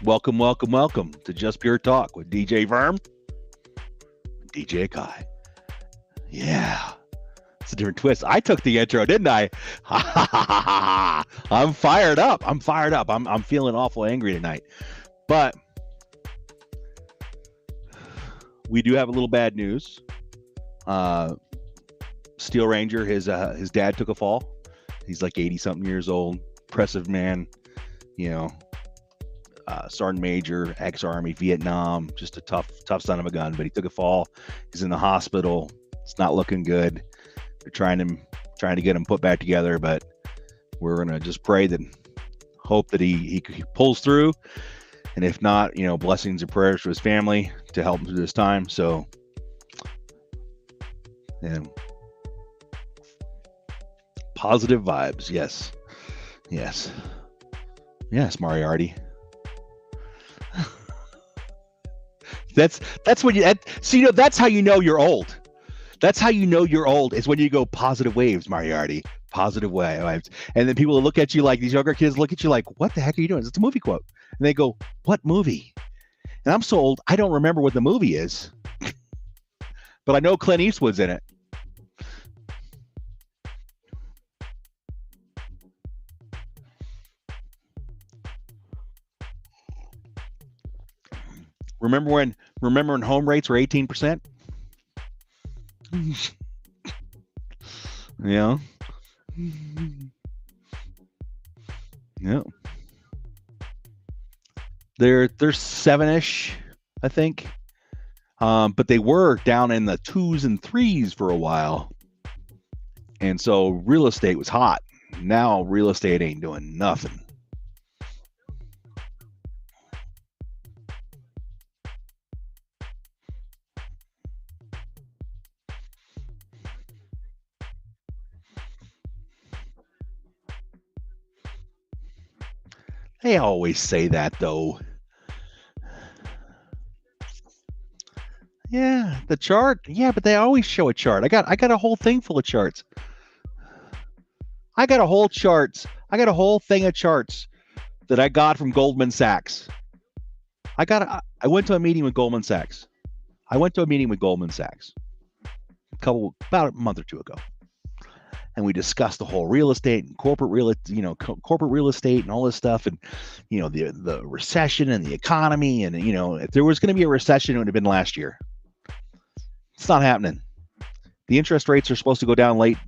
Welcome, welcome, welcome to Just Pure Talk with DJ VERM, DJ AKAI. Yeah, it's a different twist. I took the intro, didn't I? I'm fired up. I'm feeling awful angry tonight. But we do have a little bad news. Steel Ranger, his dad took a fall. He's like 80-something years old, impressive man, Sergeant Major, ex-Army, Vietnam, just a tough son of a gun. But he took a fall. He's in the hospital. It's not looking good. They're trying to get him put back together, but we're gonna just pray that, hope that he pulls through, and if not, blessings and prayers for his family to help him through this time. So, and positive vibes, yes, Moriarty. That's when that's how you know you're old. That's how you know you're old, is when you go positive waves, Moriarty. Positive waves. And then people will look at you like, these younger kids look at you like, what the heck are you doing? It's a movie quote. And they go, what movie? And I'm so old, I don't remember what the movie is. But I know Clint Eastwood's in it. Remember when home rates were 18%? Yeah. They're 7-ish, I think. But they were down in the 2s and 3s for a while. And so real estate was hot. Now real estate ain't doing nothing. They always say that, though. Yeah, the chart. Yeah, but they always show a chart. I got a whole thing full of charts. I got a whole thing of charts that I got from Goldman Sachs. I went to a meeting with Goldman Sachs. About a month or two ago. And we discussed the whole real estate and corporate real estate and all this stuff, and the recession and the economy, and if there was going to be a recession, it would have been last year. It's not happening. The interest rates are supposed to go down late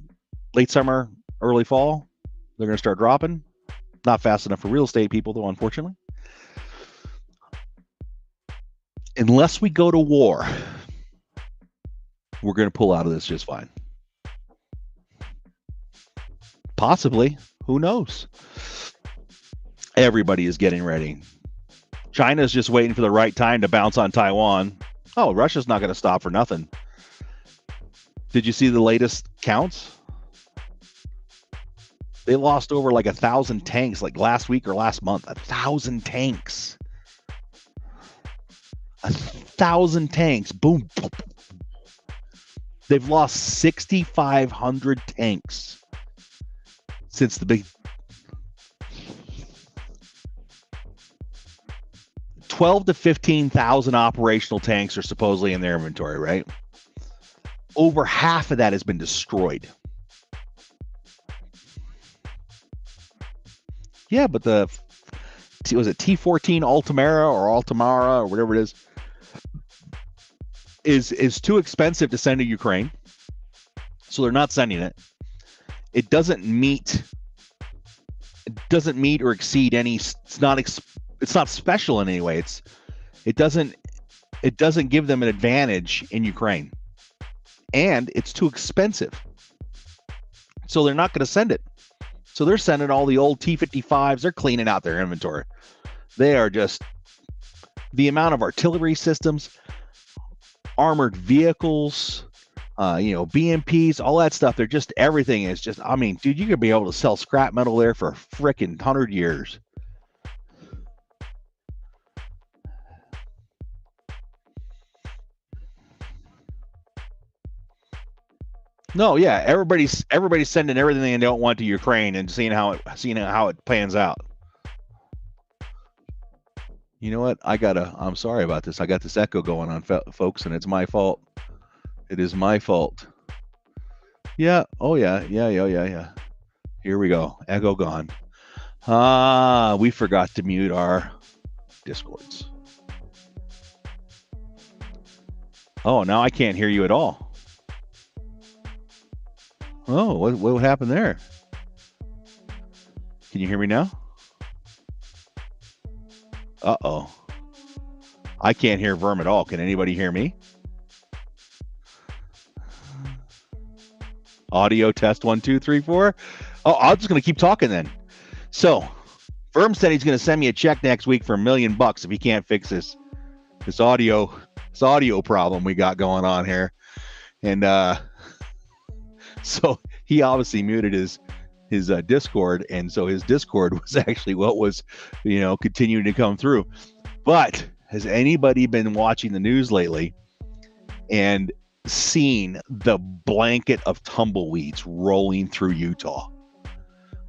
summer, early fall. They're going to start dropping. Not fast enough for real estate people, though, unfortunately. Unless we go to war, we're going to pull out of this just fine. Possibly. Who knows? Everybody is getting ready. China's just waiting for the right time to bounce on Taiwan. Oh, Russia's not going to stop for nothing. Did you see the latest counts? They lost over like 1,000 tanks like last week or last month. 1,000 tanks. 1,000 tanks. Boom. They've lost 6,500 tanks since the big 12 to 15,000 operational tanks are supposedly in their inventory, right? Over half of that has been destroyed. Yeah, but was it T-14 Altamara or whatever it is too expensive to send to Ukraine. So they're not sending it. It doesn't meet or exceed any. It's not special in any way. It doesn't give them an advantage in Ukraine, and it's too expensive. So they're not going to send it. So they're sending all the old T-55s. They're cleaning out their inventory. They are just the amount of artillery systems, armored vehicles, BMPs, all that stuff. They're just, everything is just, dude, you could be able to sell scrap metal there for frickin' 100 years. No, yeah, everybody's sending everything they don't want to Ukraine and seeing how it pans out. You know what? I'm sorry about this. I got this echo going on, folks, and it's my fault. It is my fault. Yeah. Oh, yeah. Yeah. Here we go. Echo gone. We forgot to mute our Discords. Oh, now I can't hear you at all. Oh, what happened there? Can you hear me now? Uh-oh. I can't hear Verm at all. Can anybody hear me? Audio test 1, 2, 3, 4. Oh, I'm just going to keep talking then. So, Verm said he's going to send me a check next week for $1 million if he can't fix this audio problem we got going on here. And so he obviously muted his Discord, and so his Discord was actually what was, continuing to come through. But has anybody been watching the news lately and seen the blanket of tumbleweeds rolling through Utah?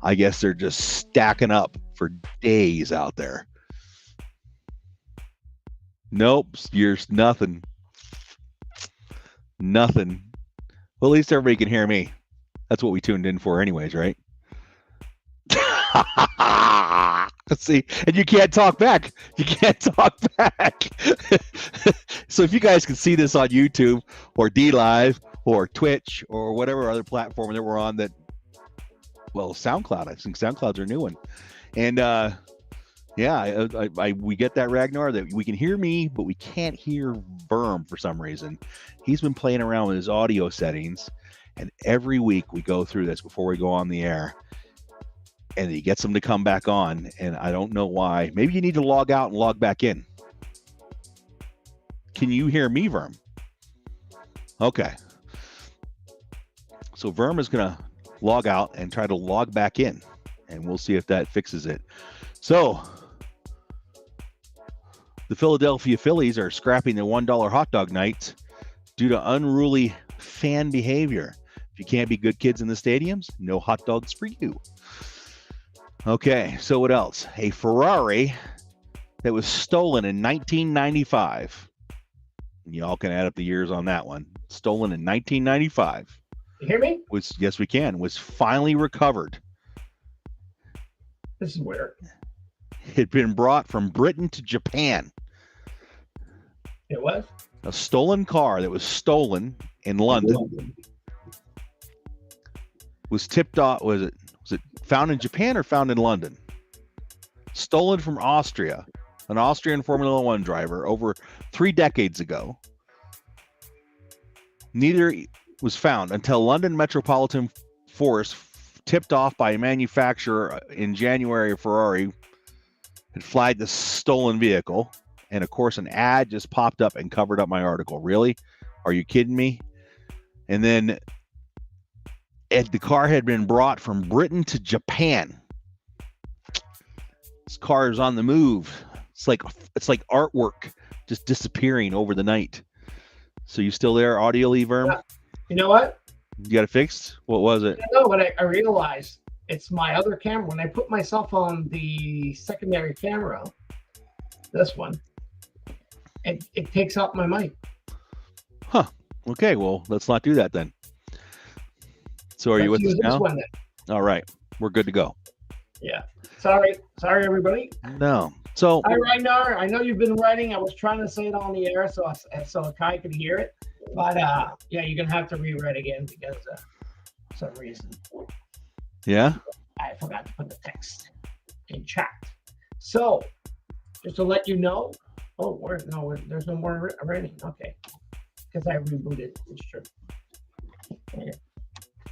I guess they're just stacking up for days out there. Nope, you're nothing. Nothing. Well, at least everybody can hear me. That's what we tuned in for anyways, right? See, and you can't talk back. You can't talk back. So if you guys can see this on YouTube or DLive or Twitch or whatever other platform that we're on, SoundCloud. I think SoundCloud's our new one. And we get that, Ragnar, that we can hear me, but we can't hear Verm for some reason. He's been playing around with his audio settings, and every week we go through this before we go on the air, and he gets them to come back on, and I don't know why. Maybe you need to log out and log back in. Can you hear me, Verm? Okay. So Verm is going to log out and try to log back in, and we'll see if that fixes it. So the Philadelphia Phillies are scrapping the $1 hot dog nights due to unruly fan behavior. If you can't be good kids in the stadiums, no hot dogs for you. Okay, so what else? A Ferrari that was stolen in 1995. Y'all can add up the years on that one. Stolen in 1995. You hear me? Yes, we can. Was finally recovered. This is weird. It had been brought from Britain to Japan. It was? A stolen car that was stolen in London. Was tipped off. Was it found in Japan or found in London? Stolen from Austria. An Austrian Formula One driver over 3 decades ago. Neither was found until London Metropolitan Force tipped off by a manufacturer in January. Ferrari had flagged the stolen vehicle, and of course an ad just popped up and covered up my article. Really? Are you kidding me? And then the car had been brought from Britain to Japan. This car is on the move. It's like artwork just disappearing over the night. So you still there, audio Verm? Yeah. You know what? You got it fixed? What was it? No, but I realized it's my other camera. When I put myself on the secondary camera, this one, it takes out my mic. Huh. Okay, well, let's not do that then. So are you with us now? One, then. All right. We're good to go. Yeah. Sorry, everybody. No. So hi, Ragnar. I know you've been writing. I was trying to say it on the air so AKAI could hear it. But yeah, you're gonna have to rewrite again because for some reason. Yeah. I forgot to put the text in chat. So just to let you know. Oh, there's no more writing. Okay, because I rebooted. It's true. Okay.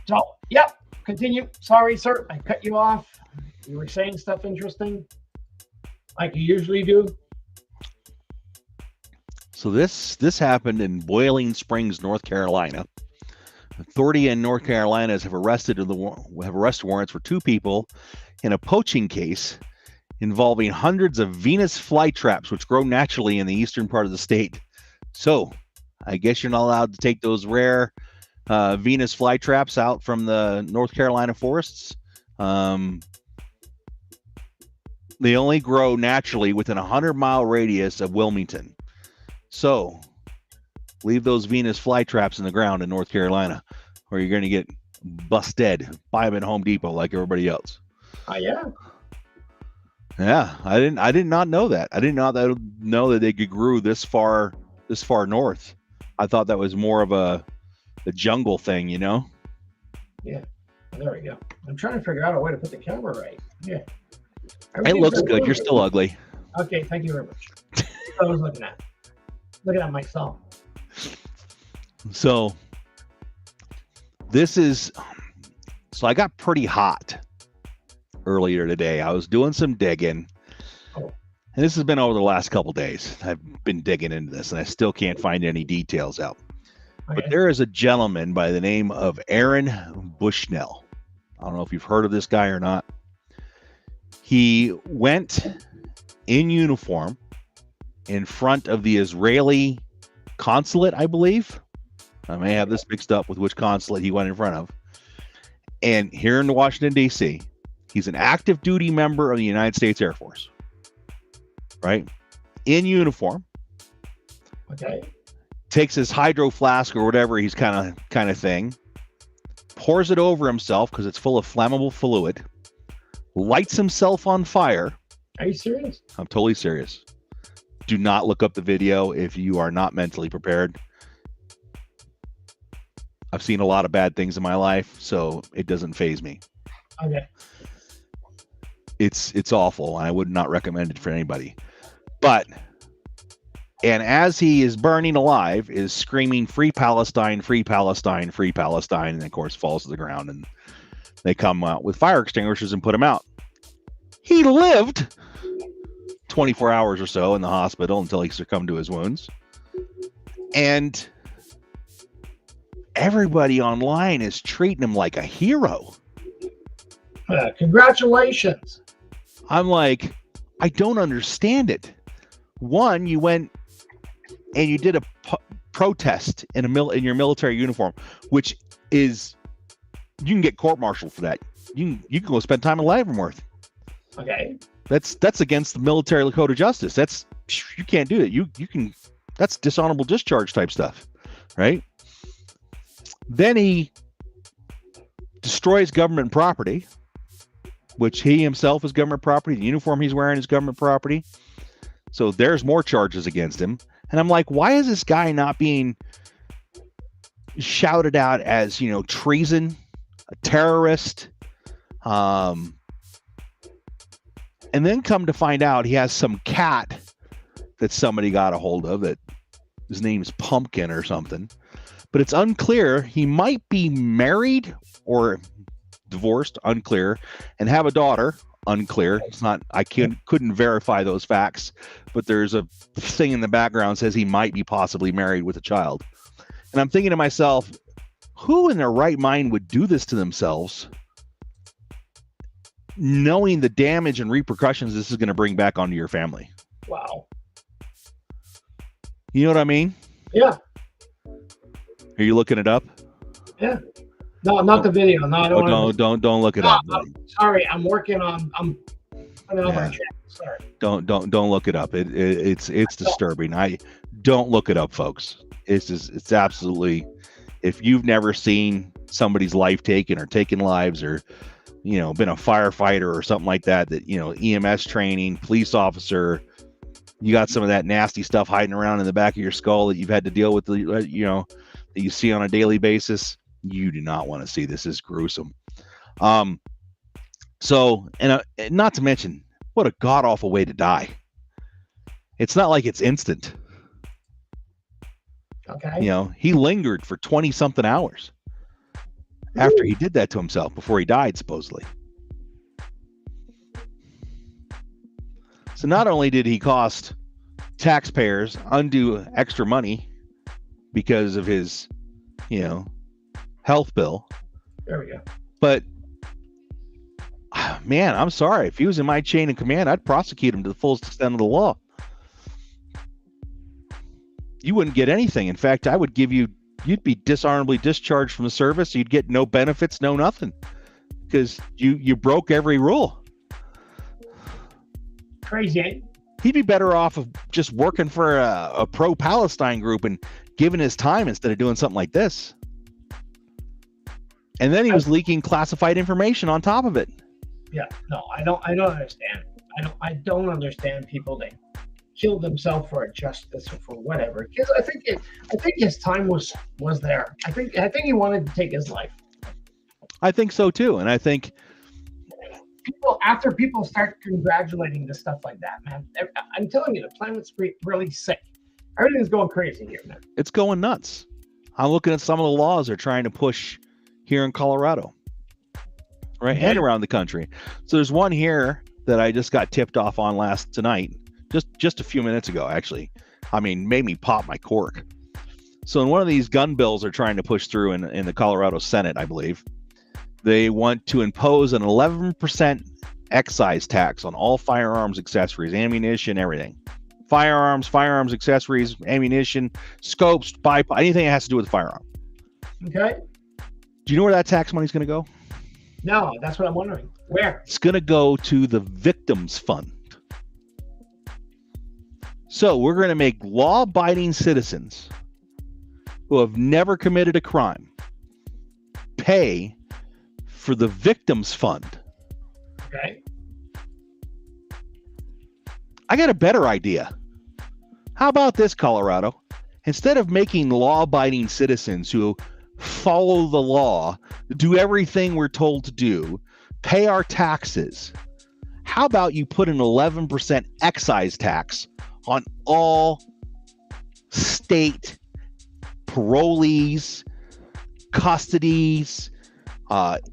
So yep. Continue. Sorry, sir. I cut you off. You were saying stuff interesting, like you usually do. So this happened in Boiling Springs, North Carolina. Authority in North Carolina have arrest warrants for 2 people in a poaching case involving hundreds of Venus flytraps, which grow naturally in the eastern part of the state. So I guess you're not allowed to take those rare Venus flytraps out from the North Carolina forests. They only grow naturally within a 100-mile radius of Wilmington. So leave those Venus flytraps in the ground in North Carolina, or you're going to get busted. Buy them at Home Depot like everybody else. Oh yeah. Yeah, I did not know that. I did not know that they could grow this far north. I thought that was more of a jungle thing, you know? Yeah. There we go. I'm trying to figure out a way to put the camera right. Yeah. It looks good. You're still ugly. Okay, thank you very much. That's what I was looking at myself. So I got pretty hot earlier today. I was doing some digging. Oh. And this has been over the last couple days. I've been digging into this, and I still can't find any details out. Okay. But there is a gentleman by the name of Aaron Bushnell. I don't know if you've heard of this guy or not. He went in uniform in front of the Israeli consulate, I believe. I may have this mixed up with which consulate he went in front of. And here in Washington, D.C., he's an active duty member of the United States Air Force. Right? In uniform. Okay. Takes his hydro flask or whatever he's kind of thing, pours it over himself because it's full of flammable fluid, lights himself on fire. Are you serious? I'm totally serious. Do not look up the video if you are not mentally prepared. I've seen a lot of bad things in my life, so it doesn't faze me. Okay. It's awful, and I would not recommend it for anybody. And as he is burning alive, is screaming, "Free Palestine, free Palestine, free Palestine," and of course falls to the ground, and they come out with fire extinguishers and put him out. He lived 24 hours or so in the hospital until he succumbed to his wounds. And everybody online is treating him like a hero. Congratulations. I'm like, I don't understand it. One, you went and you did a protest in your military uniform, which is, you can get court-martialed for that. You can go spend time in Leavenworth. Okay. That's against the military code of justice. You can't do that. You can. That's dishonorable discharge type stuff, right? Then he destroys government property, which he himself is government property. The uniform he's wearing is government property. So there's more charges against him. And I'm like, why is this guy not being shouted out as, treason, a terrorist? And then come to find out he has some cat that somebody got a hold of, that his name's Pumpkin or something. But it's unclear. He might be married or divorced, unclear, and have a daughter, unclear. It's not, I couldn't verify those facts, but there's a thing in the background that says he might be possibly married with a child. And I'm thinking to myself, who in their right mind would do this to themselves, knowing the damage and repercussions this is going to bring back onto your family? Wow. You know what I mean? Yeah. Are you looking it up? Yeah. No, not the video. No, I don't. Don't look it up. Sorry, I'm working on. I'm putting on my channel. Sorry. Don't look it up. It's disturbing. I don't look it up, folks. It's absolutely. If you've never seen somebody's life taken or taken lives, or been a firefighter or something like that, EMS training, police officer, you got some of that nasty stuff hiding around in the back of your skull that you've had to deal with, that you see on a daily basis. You do not want to see this. Is gruesome. So, and not to mention, what a god awful way to die. It's not like it's instant. Okay. He lingered for 20 something hours after he did that to himself before he died, supposedly. So not only did he cost taxpayers undue extra money because of his, health bill. There we go. But man, I'm sorry. If he was in my chain of command, I'd prosecute him to the fullest extent of the law. You wouldn't get anything. In fact, I would give you'd be dishonorably discharged from the service. You'd get no benefits, no nothing, because you broke every rule. Crazy, eh? He'd be better off of just working for a pro-Palestine group and giving his time instead of doing something like this. And then he was leaking classified information on top of it. Yeah, no, I don't understand. I don't understand people that kill themselves for a justice or for whatever. Because I think his time was there. I think he wanted to take his life. I think so too, and I think after people start congratulating this stuff like that, man, I'm telling you, the planet's really sick. Everything's going crazy here, man. It's going nuts. I'm looking at some of the laws they're trying to push here in Colorado, right, and around the country. So there's one here that I just got tipped off on tonight, just a few minutes ago, actually. I mean, made me pop my cork. So in one of these gun bills they're trying to push through in the Colorado Senate, I believe, they want to impose an 11% excise tax on all firearms, accessories, ammunition, everything. Firearms, accessories, ammunition, scopes, anything that has to do with a firearm. Okay. Do you know where that tax money is going to go? No, that's what I'm wondering. Where? It's going to go to the victims fund. So we're going to make law-abiding citizens who have never committed a crime pay for the victims fund. Okay. I got a better idea. How about this, Colorado? Instead of making law-abiding citizens who follow the law, do everything we're told to do, pay our taxes, how about you put an 11% excise tax on all state parolees, custodies,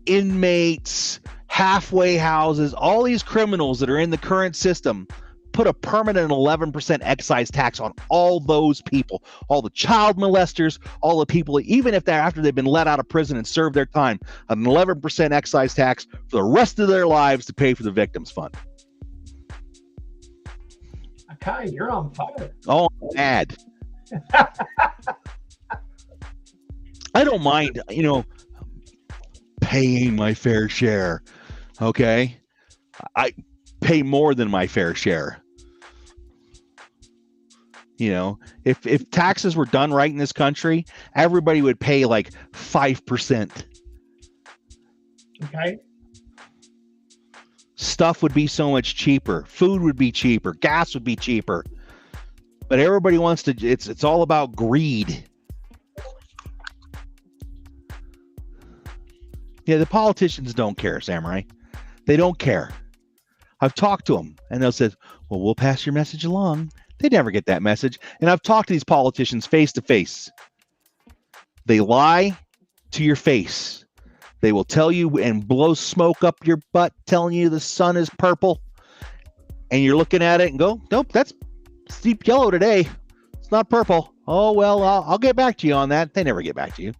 inmates, halfway houses, all these criminals that are in the current system? Put a permanent 11% excise tax on all those people, all the child molesters, all the people, even if after they've been let out of prison and served their time, an 11% excise tax for the rest of their lives to pay for the victims fund. AKAI, you're on fire. Oh, I'm mad. I don't mind, paying my fair share. Okay. I pay more than my fair share. If taxes were done right in this country, everybody would pay like 5%. Okay. Stuff would be so much cheaper. Food would be cheaper. Gas would be cheaper. But everybody wants to, it's all about greed. Yeah, the politicians don't care, Samurai. They don't care. I've talked to them and they'll say, well, we'll pass your message along. They never get that message. And I've talked to these politicians face to face. They lie to your face. They will tell you and blow smoke up your butt telling you the sun is purple. And you're looking at it and go, nope, that's deep yellow today. It's not purple. Oh, well, I'll get back to you on that. They never get back to you.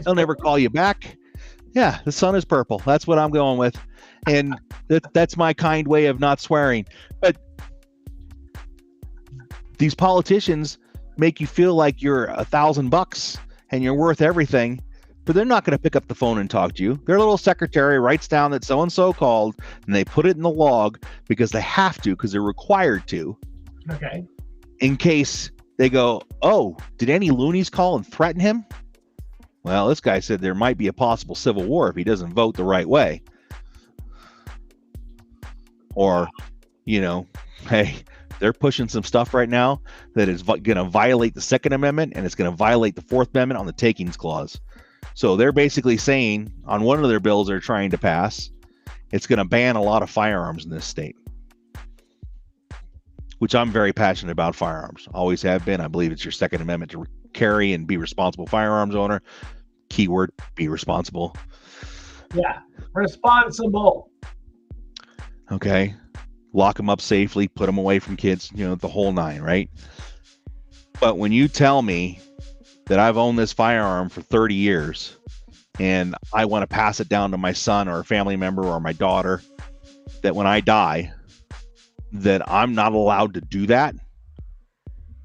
They'll never call you back. Yeah, the sun is purple. That's what I'm going with. And that's my kind way of not swearing. But these politicians make you feel like you're $1,000 and you're worth everything, but they're not going to pick up the phone and talk to you. Their little secretary writes down that so-and-so called, and they put it in the log because they have to, because they're required to. Okay. In case they go, oh, did any loonies call and threaten him? Well, this guy said there might be a possible civil war if he doesn't vote the right way. Or, hey, they're pushing some stuff right now that is going to violate the Second Amendment and it's going to violate the Fourth Amendment on the Takings Clause. So they're basically saying on one of their bills they're trying to pass, it's going to ban a lot of firearms in this state, which I'm very passionate about firearms. Always have been. I believe it's your Second Amendment to carry and be responsible firearms owner. Keyword, be responsible. Yeah, responsible. Okay. Lock them up safely, put them away from kids, the whole nine, right? But when you tell me that I've owned this firearm for 30 years and I want to pass it down to my son or a family member or my daughter, that when I die, that I'm not allowed to do that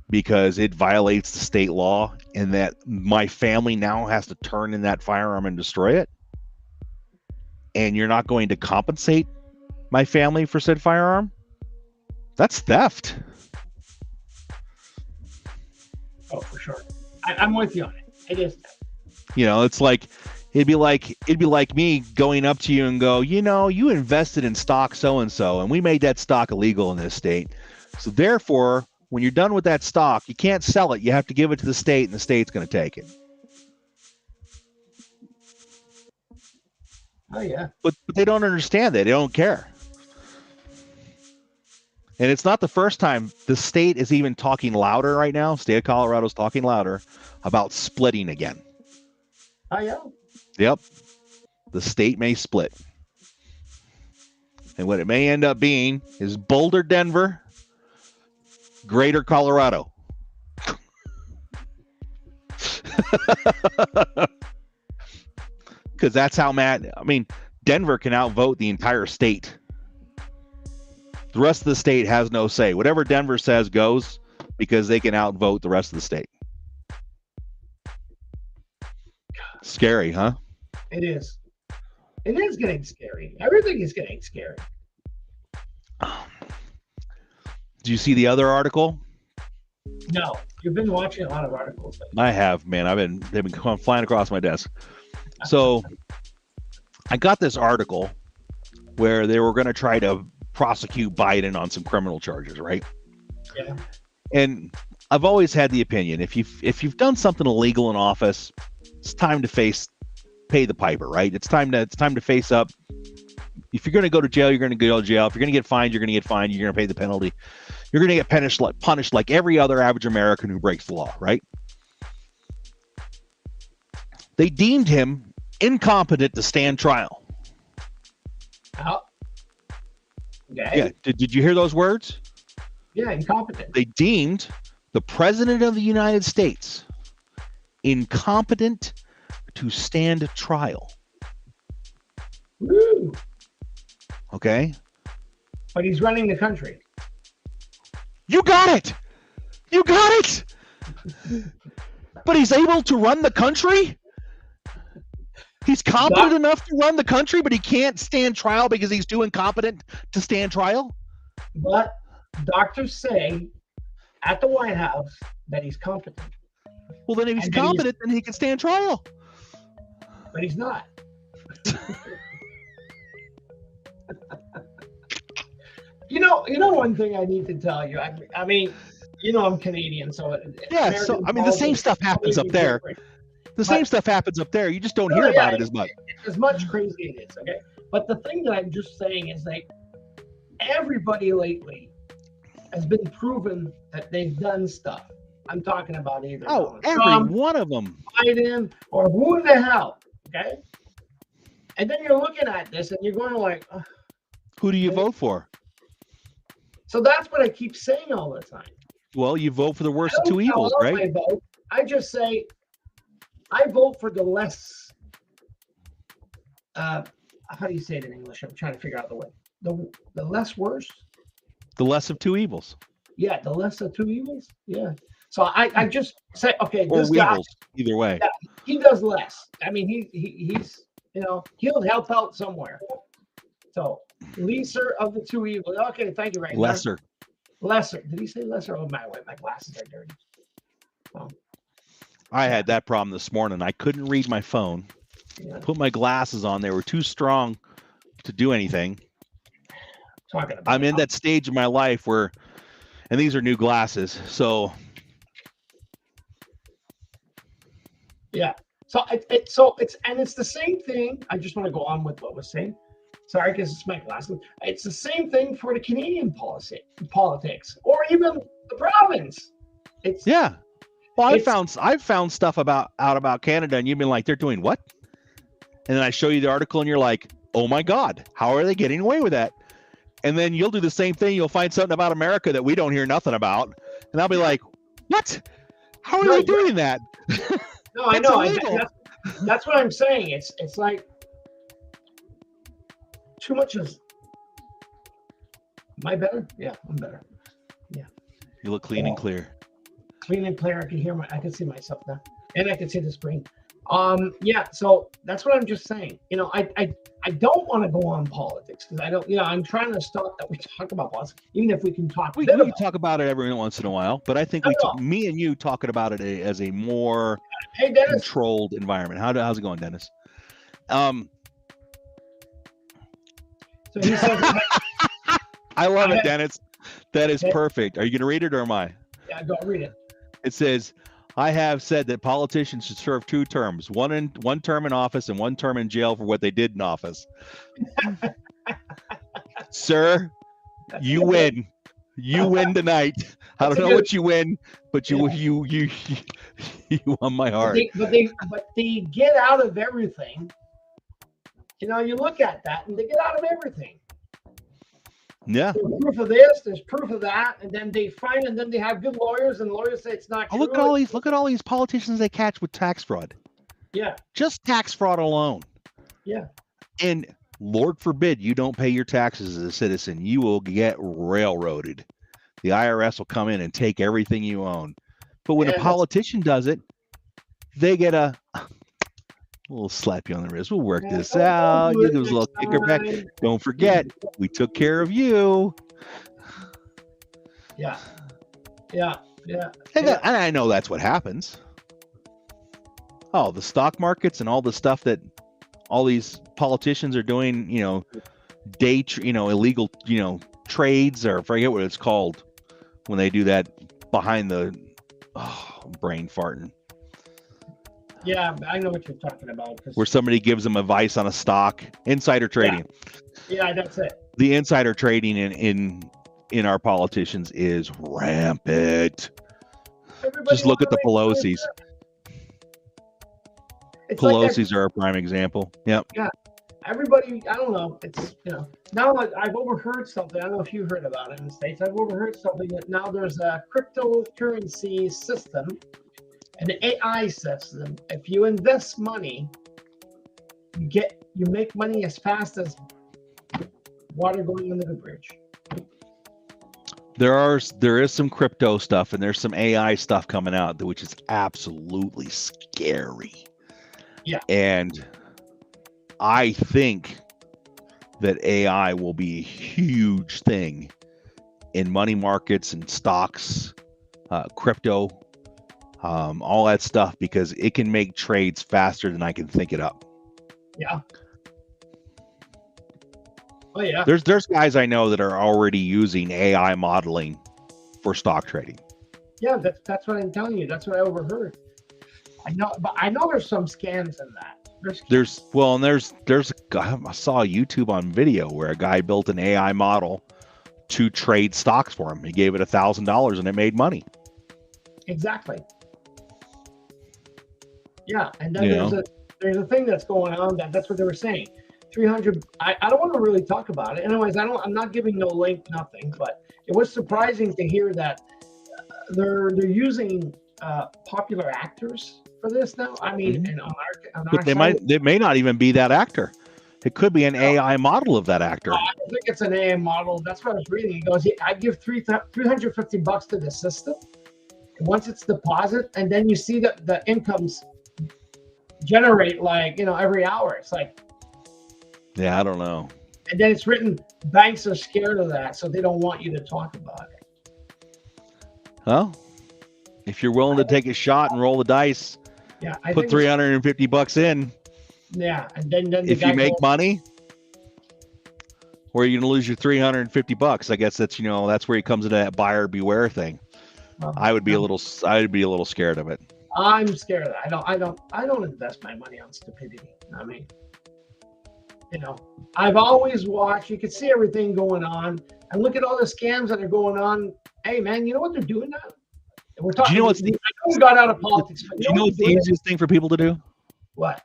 because it violates the state law and that my family now has to turn in that firearm and destroy it, and you're not going to compensate my family for said firearm, That's theft. Oh, for sure. I'm with you on it. It is theft. It's like it'd be like me going up to you and go, you invested in stock so and we made that stock illegal in this state. So therefore, when you're done with that stock, you can't sell it. You have to give it to the state, and the state's going to take it. Oh yeah. But they don't understand that. They don't care. And it's not the first time. The state is even talking louder right now. State of Colorado is talking louder about splitting again. Oh yeah. Yep. The state may split. And what it may end up being is Boulder, Denver, Greater Colorado. Because that's how mad. I mean, Denver can outvote the entire state. The rest of the state has no say. Whatever Denver says goes, because they can outvote the rest of the state. Scary, huh? It is. It is getting scary. Everything is getting scary. Do you see the other article? No, you've been watching a lot of articles lately. I have, man. They've been flying across my desk. So I got this article where they were going to try to prosecute Biden on some criminal charges, right? Yeah. And I've always had the opinion, if you've done something illegal in office, it's time to pay the piper, right? It's time to face up. If you're going to go to jail, you're going to go to jail. If you're going to get fined, you're going to get fined. You're going to pay the penalty. You're going to get punished like every other average American who breaks the law, right? They deemed him incompetent to stand trial. Oh. Okay. Yeah. Did you hear those words? Yeah, incompetent. They deemed the President of the United States incompetent to stand trial. Woo. Okay? But he's running the country. You got it! You got it! But he's able to run the country? He's competent enough to run the country, but he can't stand trial because he's too incompetent to stand trial? But doctors say at the White House that he's competent. Well, then if he's competent, then he can stand trial. But he's not. You know one thing I need to tell you. I mean, I'm Canadian, so yeah. So I mean, the same stuff happens up there. The same stuff happens up there. You just don't hear about it as much. As much crazy it is, okay? But the thing that I'm just saying is like everybody lately has been proven that they've done stuff. I'm talking about either every Trump, one of them, Biden, or who the hell, okay? And then you're looking at this and you're going like, who do you vote for? So that's what I keep saying all the time. Well, you vote for the worst of two evils, right? I just say I vote for the less. How do you say it in English? I'm trying to figure out the way. The less worse. The less of two evils. Yeah, the less of two evils. Yeah. So I just say, okay, or this guy, either way. Yeah, he does less. I mean, he's he'll help out somewhere. So lesser of the two evils. Okay, thank you, right? Lesser. Lesser. Did he say lesser? Oh my glasses are dirty. I had that problem this morning. I couldn't read my phone. Yeah. Put my glasses on. They were too strong to do anything. I'm in that stage of my life where, and these are new glasses, so. Yeah. So it's the same thing. I just want to go on with what was saying. Sorry, because it's my glasses. It's the same thing for the Canadian politics, or even the province. Yeah. Well, I've found stuff about Canada, and you've been like, they're doing what? And then I show you the article, and you're like, oh my God, how are they getting away with that? And then you'll do the same thing. You'll find something about America that we don't hear nothing about, and I'll be like, what? How are they doing that? No, I know. That's what I'm saying. It's like too much is. Am I better? Yeah, I'm better. Yeah. You look clean and clear. Clean and clear. I can see myself now, and I can see the screen. Yeah, so that's what I'm just saying. I don't want to go on politics because I don't. I'm trying to stop that we talk about politics, even if we can talk. We about can talk about it every once in a while, but I think me and you talking about it as a more controlled environment. How's it going, Dennis? So he says, I love it, Dennis. That is perfect. Are you going to read it or am I? Yeah, go read it. It says, I have said that politicians should serve 2 terms, one term in office and 1 term in jail for what they did in office. Sir, you win. You win tonight. I don't know what you win, but you won my heart. But they get out of everything. You look at that and they get out of everything. Yeah. There's proof of this, there's proof of that, and then they have good lawyers, and lawyers say it's not true. Look at all these politicians they catch with tax fraud. Yeah. Just tax fraud alone. Yeah. And Lord forbid you don't pay your taxes as a citizen, you will get railroaded. The IRS will come in and take everything you own. But when a politician does it, they get we'll slap you on the wrist. We'll work this out. You give us a little kicker back. Don't forget, we took care of you. Yeah. And I know that's what happens. Oh, the stock markets and all the stuff that all these politicians are doing, illegal, trades, or I forget what it's called when they do that behind the brain farting. Yeah, I know what you're talking about. Where somebody gives them advice on a stock, insider trading. Yeah, that's it. The insider trading in our politicians is rampant. Just look at the Pelosi's. Pelosi's are a prime example. Yep. Yeah. Everybody, I don't know. It's now I've overheard something. I don't know if you heard about it in the States. I've overheard something that now there's a cryptocurrency system. An AI system. If you invest money, you make money as fast as water going under the bridge. There is some crypto stuff and there's some AI stuff coming out, which is absolutely scary. Yeah. And I think that AI will be a huge thing in money markets and stocks, crypto. All that stuff, because it can make trades faster than I can think it up. Yeah. Oh yeah. There's guys I know that are already using AI modeling for stock trading. Yeah, that's what I'm telling you. That's what I overheard. I know there's some scams in that. I saw YouTube on video where a guy built an AI model to trade stocks for him. He gave it $1,000 and it made money. Exactly. Yeah, and then there's a thing that's going on that's what they were saying. 300. I don't want to really talk about it. Anyways, I'm not giving no link, nothing. But it was surprising to hear that they're using popular actors for this now. I mean, and on our they may not even be that actor. It could be an AI model of that actor. I think it's an AI model. That's what I was reading. He goes, I give $350 to the system. And once it's deposited, and then you see that the incomes generate every hour. It's like, yeah, I don't know. And then it's written, banks are scared of that, so they don't want you to talk about it. Well, if you're willing to take a shot and roll the dice, put $350 in. Yeah, and then if you make money, or are you gonna lose your $350? I guess that's that's where he comes into that buyer beware thing. I would be a little scared of it. I'm scared of that. I don't invest my money on stupidity. I mean, I've always watched. You can see everything going on, and look at all the scams that are going on. Hey, man, you know what they're doing now? We're talking. Do you know I know we got out of politics, but do you know what's the easiest thing for people to do? What?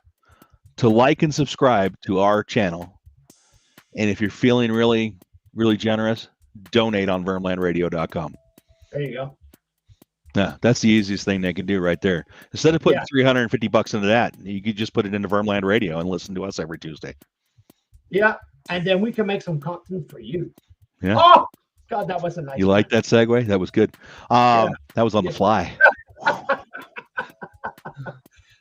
To like and subscribe to our channel, and if you're feeling really, really generous, donate on vermlandradio.com. There you go. Yeah, that's the easiest thing they can do right there. Instead of putting $350 into that, you could just put it into Vermland Radio and listen to us every Tuesday. Yeah, and then we can make some content for you. Yeah. Oh, God, that was a nice. You like that segue? That was good. That was on the fly.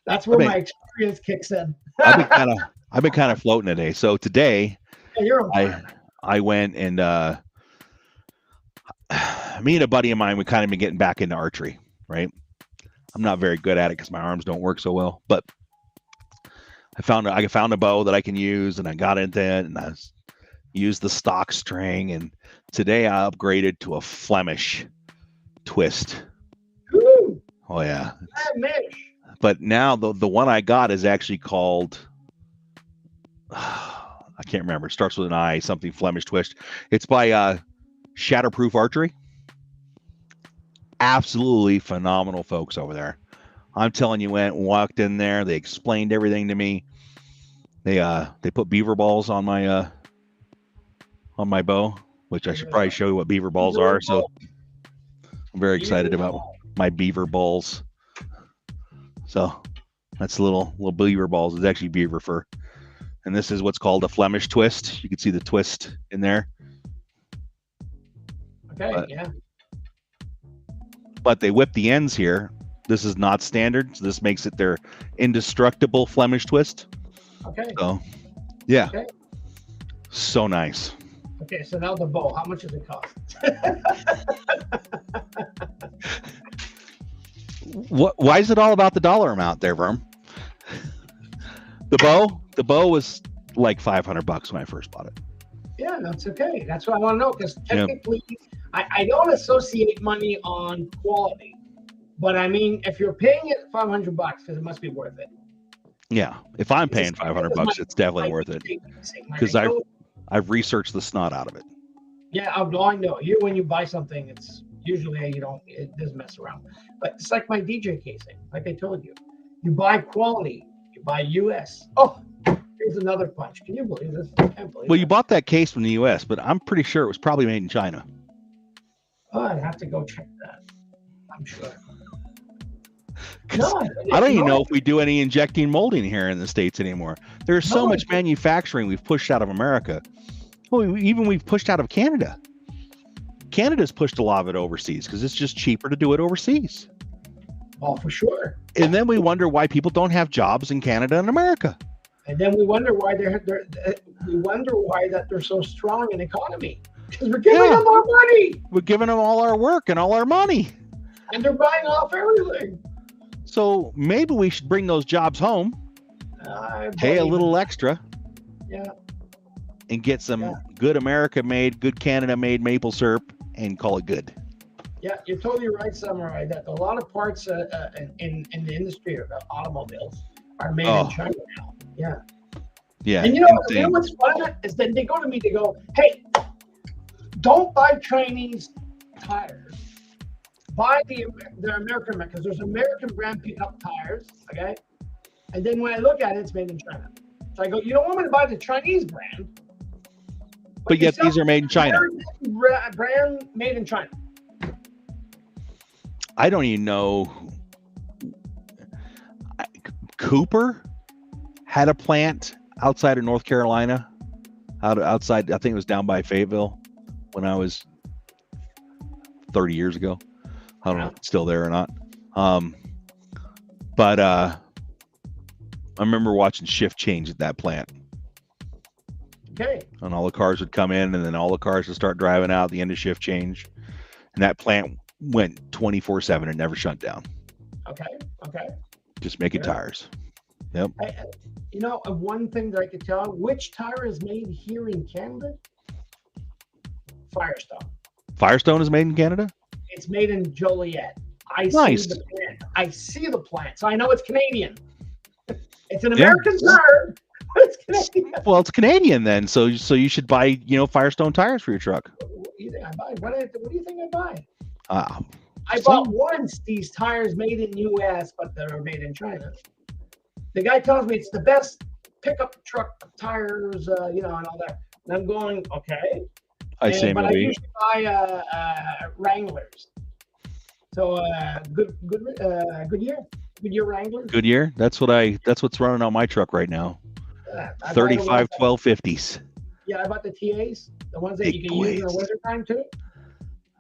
That's where Pancreas kicks in. I've been kind of floating today. So today Yeah, you're on fire. I went and me and a buddy of mine, we kind of been getting back into archery, right? I'm not very good at it because my arms don't work so well, but I found a bow that I can use, and I got into it, and I used the stock string, and today I upgraded to a Flemish twist. Woo! Oh yeah. Flemish. But now the one I got is actually called I can't remember. It starts with an I, something Flemish twist. It's by Shatterproof Archery. Absolutely phenomenal folks over there. I'm telling you, walked in there, they explained everything to me. They put beaver balls on my bow, which I should probably show you what beaver balls are. So I'm very excited about my beaver balls. So that's little beaver balls. It's actually beaver fur. And this is what's called a Flemish twist. You can see the twist in there. Okay, yeah. But they whip the ends here. This is not standard, so this makes it their indestructible Flemish twist. Okay. So, yeah. Okay. So nice. Okay, so now the bow. How much does it cost? Why is it all about the dollar amount there, Verm? The bow was like $500 when I first bought it. Yeah, that's okay. That's what I want to know, because technically, I don't associate money on quality, but I mean, if you're paying it $500, because it must be worth it. Yeah, if I'm paying $500, it's definitely worth it, because I've researched the snot out of it. Yeah, I know. When you buy something, it's usually it doesn't mess around. But it's like my DJ casing, like I told you. You buy quality, you buy US. Oh, here's another punch. Can you believe this? I can't believe you bought that case from the US, but I'm pretty sure it was probably made in China. Oh, I'd have to go check that. I'm sure. I don't even know if we do any injecting molding here in the States anymore. There's so much manufacturing we've pushed out of America. Well, we've pushed out of Canada. Canada's pushed a lot of it overseas because it's just cheaper to do it overseas. Oh, for sure. And then we wonder why people don't have jobs in Canada and America. And then we wonder why they're so strong in economy, because we're giving them our money. We're giving them all our work and all our money. And they're buying off everything. So maybe we should bring those jobs home, pay a little extra, and get some good America-made, good Canada-made maple syrup and call it good. Yeah, you're totally right, Samurai, that a lot of parts in the industry of automobiles are made in China now. Yeah. Yeah. And you know what's fun is that they go to me, they go, hey, don't buy Chinese tires. Buy the American, because there's American brand pickup tires, okay? And then when I look at it, it's made in China. So I go, you don't want me to buy the Chinese brand. But yet these are made in China. Brand made in China. I don't even know. Cooper had a plant outside of North Carolina, outside, I think it was down by Fayetteville when I was 30 years ago. I don't know if it's still there or not. But I remember watching shift change at that plant. Okay. And all the cars would come in, and then all the cars would start driving out at the end of shift change. And that plant went 24/7 and never shut down. Okay. Just making tires. Yep. One thing that I could tell, which tire is made here in Canada? Firestone. Firestone is made in Canada? It's made in Joliet. Nice. See the plant. I see the plant, so I know it's Canadian. It's an American tire, but it's Canadian. Well, it's Canadian then, so you should buy, Firestone tires for your truck. What do you think I buy? What do you think I buy? I So- bought once these tires made in U.S., but they're made in China. The guy tells me it's the best pickup truck tires, and all that. And I'm going, okay. I usually buy Wranglers. So good year Wranglers. Goodyear. That's what's running on my truck right now. 35 1250s. Yeah, I bought the TAs, the ones that you can use in the wintertime too.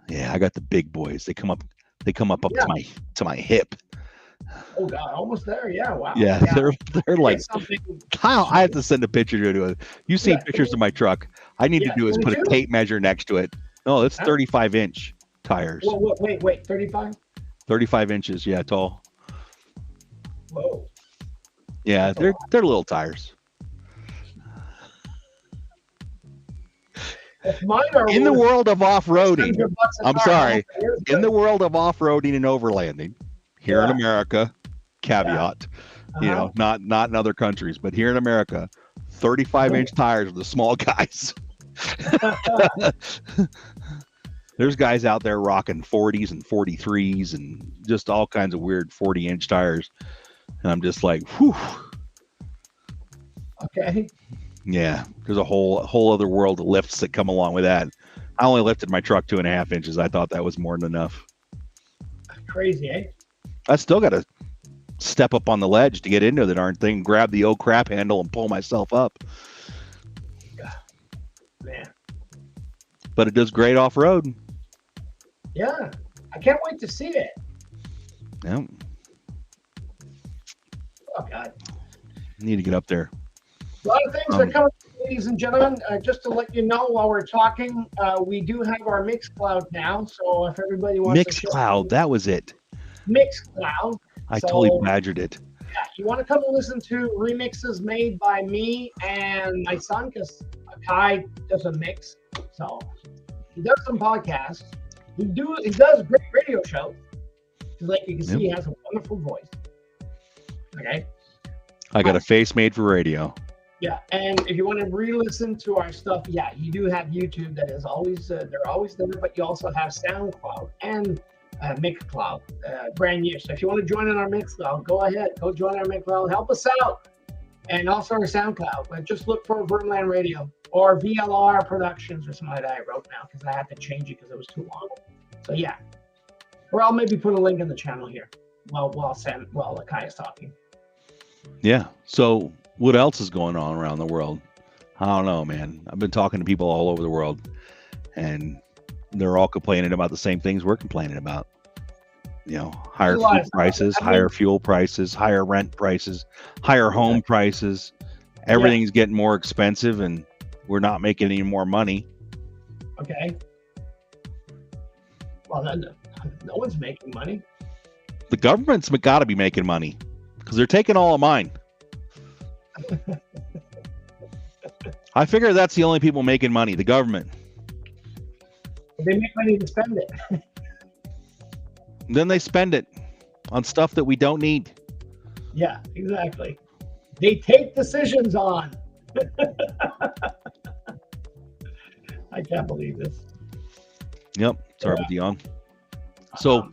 Yeah, I got the big boys. They come up to my hip. Oh God, almost there. Yeah, wow. Yeah, they're like, It's something. Kyle, I have to send a picture to it. You've seen Yeah, pictures of my truck. I need to yeah, do is put a 22. tape measure next to it. No, it's Huh? 35-inch tires. Whoa, wait, 35? 35 inches, yeah, tall. Whoa, Yeah, that's a they're lot. little tires. If mine are In the worth world of off-roading, $600 a I'm car, how sorry, much are yours in the worth? world of off-roading and overlanding, here in Yeah, America, yeah. caveat, Uh-huh. not in other countries, but here in America, 35-inch tires are the small guys. There's guys out there rocking 40s and 43s and just all kinds of weird 40-inch tires. And I'm just like, whew. Okay. Yeah, there's a whole other world of lifts that come along with that. I only lifted my truck 2.5 inches. I thought that was more than enough. Crazy, eh? I still got to step up on the ledge to get into the darn thing, grab the old crap handle and pull myself up. Man. But it does great off-road. Yeah. I can't wait to see it. Yeah, Oh God. need to get up there. A lot of things are coming, ladies and gentlemen. Just to let you know while we're talking, we do have our Mixcloud now. So if everybody wants to Mixcloud, that was it. Mixcloud. I So, totally badgered it. yeah, you want to come and listen to remixes made by me and my son, because AKAI does a mix. So he does some podcasts. He does great radio shows. Like you can see, he has a wonderful voice. Okay. I got a face made for radio. Yeah, and if you want to re-listen to our stuff, yeah, you do have YouTube. That is always they're always there, but you also have SoundCloud and Mixcloud, brand new. So if you want to join in our Mixcloud, go ahead, go join our Mixcloud, help us out, and also our SoundCloud. But just look for Vermland Radio or VLR Productions or something like that. I wrote now because I had to change it because it was too long. So yeah, or I'll maybe put a link in the channel here while AKAI is talking. Yeah. So what else is going on around the world? I don't know, man. I've been talking to people all over the world, and they're all complaining about the same things we're complaining about. You know, higher food prices, higher fuel prices, higher rent prices, higher home prices. Everything's getting more expensive, and we're not making any more money. Okay. Well, no one's making money. The government's got to be making money because they're taking all of mine. I figure that's the only people making money, the government. They make money to spend it. Then they spend it on stuff that we don't need. Yeah, exactly. They take decisions on. I can't believe this. Yep. Sorry about the yawn. So,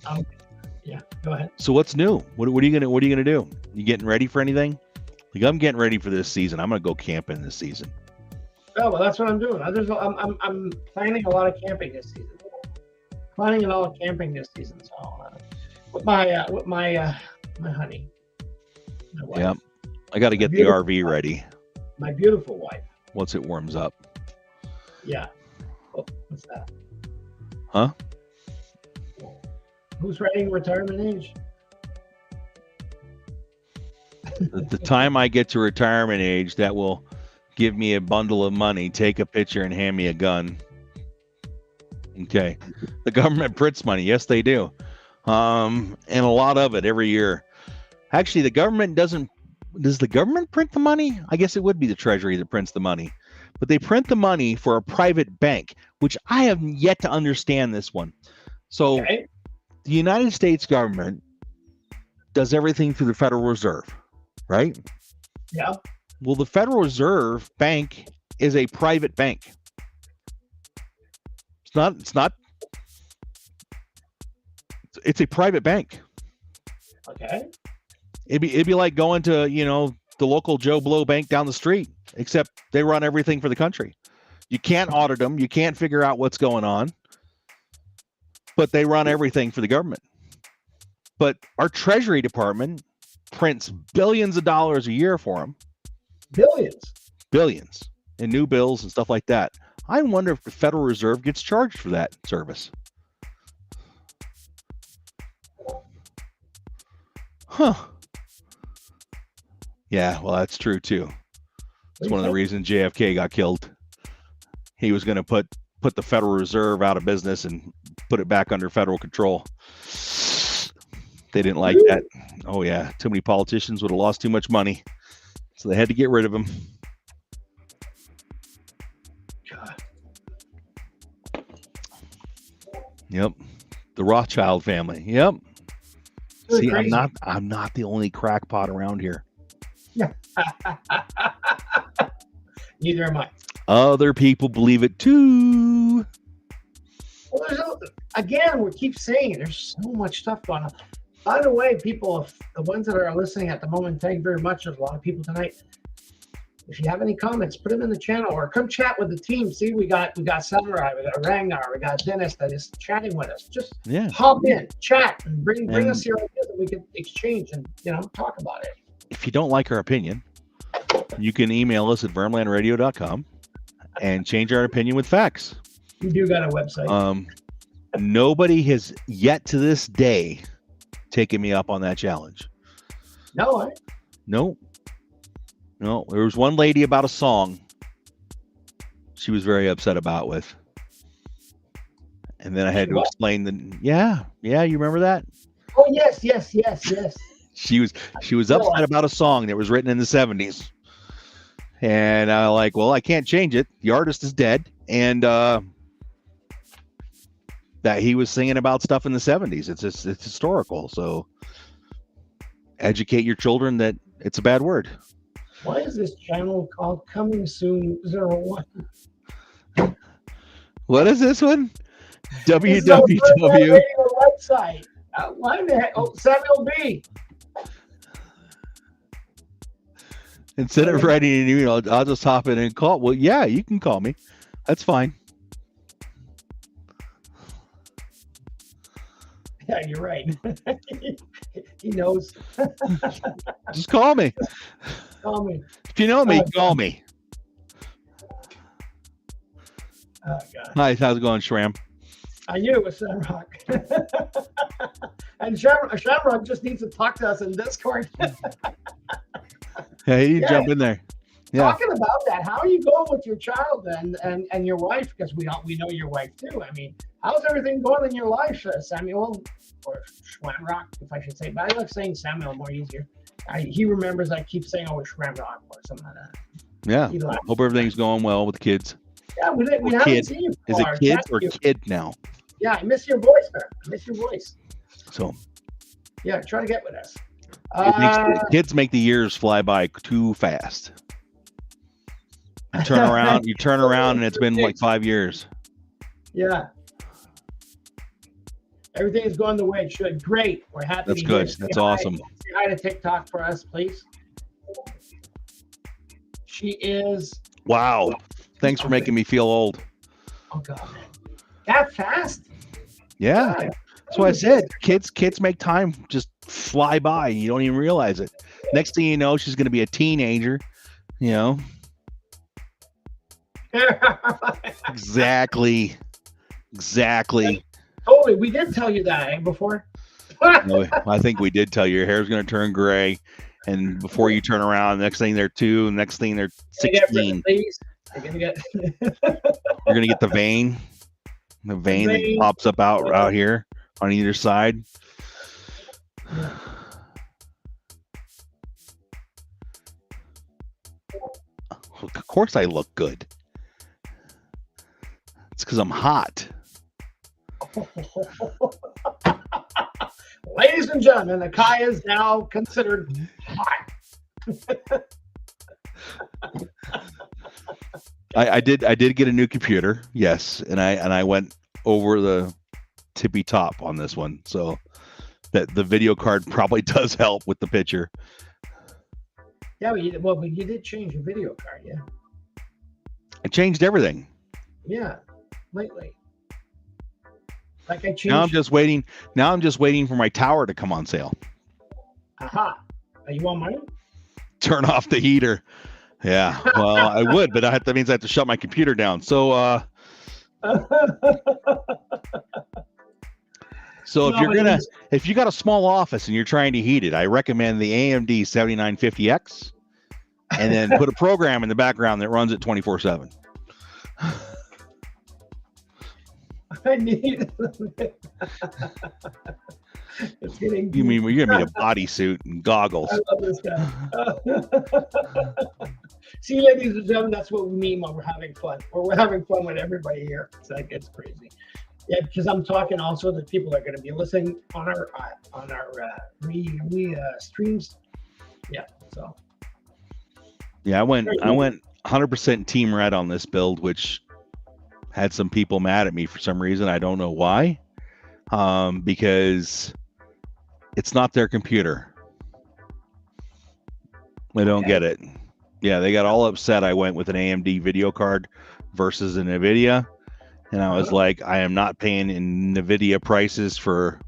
yeah, go ahead. So what's new? What are you gonna do? You getting ready for anything? Like, I'm getting ready for this season. I'm gonna go camping this season. Oh, well, that's what I'm doing. I'm planning a lot of camping this season. So with my honey. My wife. Yeah, I got to get the RV ready. My beautiful wife. Once it warms up. Yeah. Oh, what's that? Huh? Who's writing retirement age? The time I get to retirement age, that will give me a bundle of money, take a picture, and hand me a gun. Okay. The government prints money. Yes, they do. And a lot of it every year. Actually, the government doesn't. Does the government print the money? I guess it would be the Treasury that prints the money. But they print the money for a private bank, which I have yet to understand this one. So the United States government does everything through the Federal Reserve, right? Yeah. Well, the Federal Reserve Bank is a private bank. It's a private bank. Okay. It'd be like going to, the local Joe Blow bank down the street, except they run everything for the country. You can't audit them. You can't figure out what's going on, but they run everything for the government. But our Treasury Department prints billions of dollars a year for them. Billions in new bills and stuff like that. I wonder if the Federal Reserve gets charged for that service. Huh. Yeah, well, that's true too. It's one of the reasons JFK got killed. He was going to put the Federal Reserve out of business and put it back under federal control. They didn't like that. Oh yeah, too many politicians would have lost too much money, so they had to get rid of him. God. Yep, the Rothschild family. Yep. Really See, crazy. I'm not the only crackpot around here. Yeah. Neither am I. Other people believe it too. Well, again, we keep saying it. There's so much stuff going on. By the way, people, the ones that are listening at the moment, thank you very much. There's a lot of people tonight. If you have any comments, put them in the channel or come chat with the team. See, we got Samurai, we got Ragnar, we got Dennis that is chatting with us. Just hop in, chat, and bring us your ideas that we can exchange and talk about it. If you don't like our opinion, you can email us at vermlandradio.com and change our opinion with facts. You do got a website. Nobody has yet to this day taken me up on that challenge. No, No, there was one lady about a song she was very upset about with. And then I had to explain you remember that? Oh, yes. She was upset about a song that was written in the 70s. And I like, well, I can't change it. The artist is dead. And that he was singing about stuff in the 70s. It's historical. So educate your children that it's a bad word. Why is this channel called Coming Soon 01? What is this one? www. Website. Why the heck? Oh, Samuel B. Instead of writing an email, I'll just hop in and call. Well, yeah, you can call me. That's fine. Yeah, you're right. He knows. Just call me. Call me. If you know me, call me. Oh, God. Hi, how's it going, Shram? You with Shamrock. And Shamrock just needs to talk to us in Discord. Hey, you jump in there. Yeah. Talking about that, how are you going with your child and your wife? Because we know your wife too. I mean, how's everything going in your life, Samuel, or Schwamrock, if I should say? But I like saying Samuel more easier. He remembers I keep saying Schwamrock or something like that. Yeah. Hope everything's going well with the kids. Yeah, we haven't seen you before. Is it kids or kid now? Yeah, I miss your voice, man. I miss your voice. So. Yeah, try to get with us. Kids make the years fly by too fast. You turn around, and it's been like 5 years. Yeah. Everything is going the way it should. Great. We're happy. That's good. That's awesome. Say hi to TikTok for us, please. She is. Wow. Thanks for making me feel old. Oh, God, man. That fast? Yeah. God. That's what I said. Kids make time just fly by. You don't even realize it. Next thing you know, she's going to be a teenager. Exactly. Totally. We did tell you that before. No, I think we did tell you your hair's going to turn gray. And before you turn around, next thing they're 2, next thing they're 16. You're going to get the vein. The vein that pops up out here on either side. Yeah. Of course I look good. It's because I'm hot. Ladies and gentlemen, AKAI is now considered hot. I did get a new computer, yes, and I went over the tippy top on this one, so that the video card probably does help with the picture. Yeah, but you did change your video card, yeah. I changed everything. Yeah, lately. Like I changed. Now I'm just waiting for my tower to come on sale. Aha. Are you want money? Turn off the heater. Yeah. Well, I would, but that means I have to shut my computer down. So So No, if you got a small office and you're trying to heat it, I recommend the AMD 7950X, and then put a program in the background that runs it 24/7. I need. It's getting. You mean you're gonna need a bodysuit and goggles? I love this guy. See, ladies and gentlemen, that's what we mean when we're having fun. We're having fun with everybody here. It's crazy. Yeah, because I'm talking also that people are going to be listening on our streams. Yeah. So. Yeah, I went 100% Team Red on this build, which had some people mad at me for some reason. I don't know why. Because it's not their computer. They don't get it. Yeah, they got all upset. I went with an AMD video card versus a NVIDIA. And I was like, I am not paying in NVIDIA prices for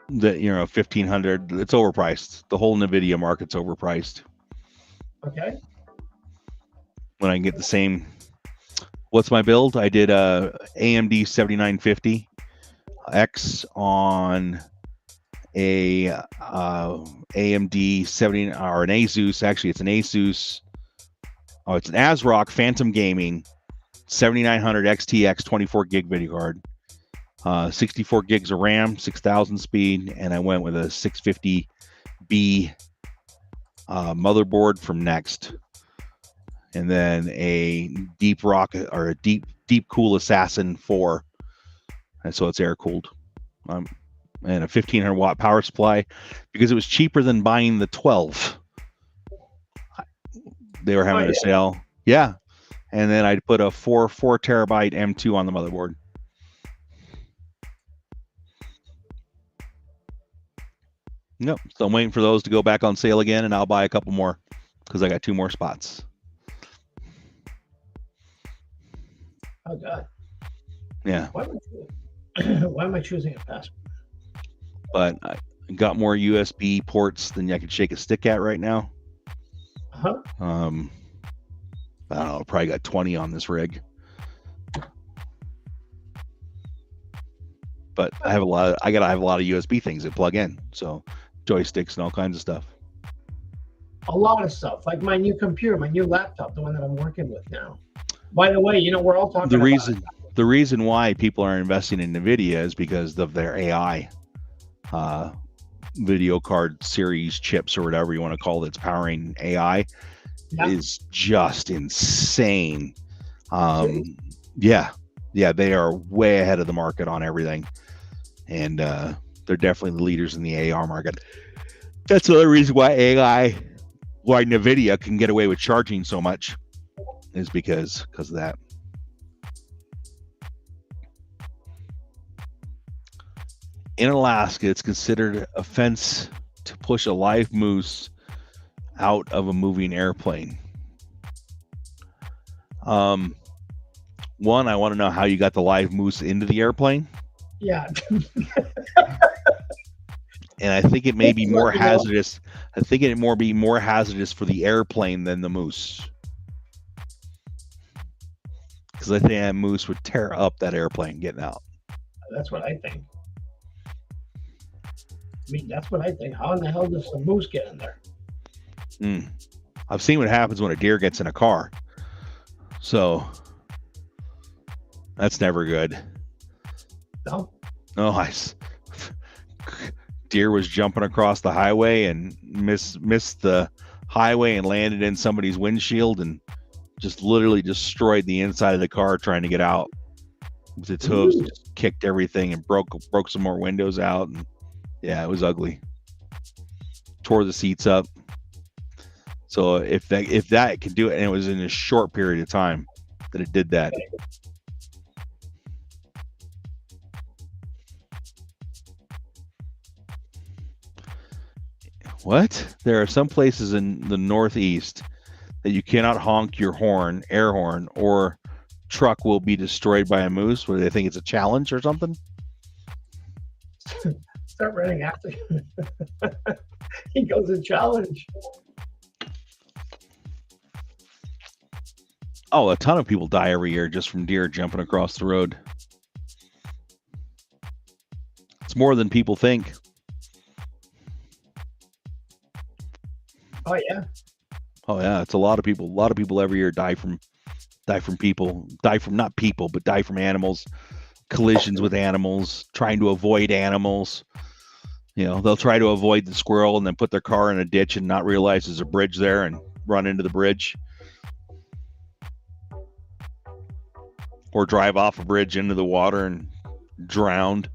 the, $1,500. It's overpriced. The whole NVIDIA market's overpriced. Okay. When I can get the same. What's my build? I did a AMD 7950X on a AMD 70 or an Asus. Actually, it's an Asus. Oh, it's an ASRock Phantom Gaming 7900 XTX 24 gig video card, 64 gigs of RAM, 6,000 speed, and I went with a 650B motherboard from Next, and then a Deep Rocket or a Deep Cool Assassin 4, and so it's air cooled, and a 1500 watt power supply because it was cheaper than buying the 12. They were having a sale, yeah. And then I'd put a 4 terabyte M2 on the motherboard. Nope. So I'm waiting for those to go back on sale again, and I'll buy a couple more because I got 2 more spots. Oh God. Yeah. Why am I choosing a password? But I got more USB ports than I could shake a stick at right now. I don't know, probably got 20 on this rig. But I gotta have a lot of USB things that plug in. So joysticks and all kinds of stuff. A lot of stuff, like my new computer, my new laptop, the one that I'm working with now. By the way, we're all talking the reason why people are investing in NVIDIA is because of their AI video card series chips or whatever you want to call it. It's powering AI. Is just insane. Yeah, they are way ahead of the market on everything, and they're definitely the leaders in the AR market. That's the other reason why NVIDIA can get away with charging so much, is because of that. In Alaska, it's considered offense to push a live moose out of a moving airplane. One, I want to know how you got the live moose into the airplane. Yeah. And I think it may be more hazardous. I think it be more hazardous for the airplane than the moose. Because I think that moose would tear up that airplane getting out. That's what I think. That's what I think. How in the hell does the moose get in there? I've seen what happens when a deer gets in a car. So that's never good. No. Oh, deer was jumping across the highway and missed the highway and landed in somebody's windshield and just literally destroyed the inside of the car trying to get out with its hooves. Just kicked everything and broke some more windows out. And yeah, it was ugly. Tore the seats up. So if that can do it, and it was in a short period of time that it did that. What? There are some places in the Northeast that you cannot honk your air horn, or truck will be destroyed by a moose. Where they think it's a challenge or something. Start running after him. He goes a challenge. Oh, a ton of people die every year just from deer jumping across the road. It's more than people think. Oh yeah. Oh yeah, it's a lot of people. A lot of people every year die from people, not people, but die from animals, collisions with animals, trying to avoid animals. You know, they'll try to avoid the squirrel and then put their car in a ditch and not realize there's a bridge there and run into the bridge. Or drive off a bridge into the water and drowned.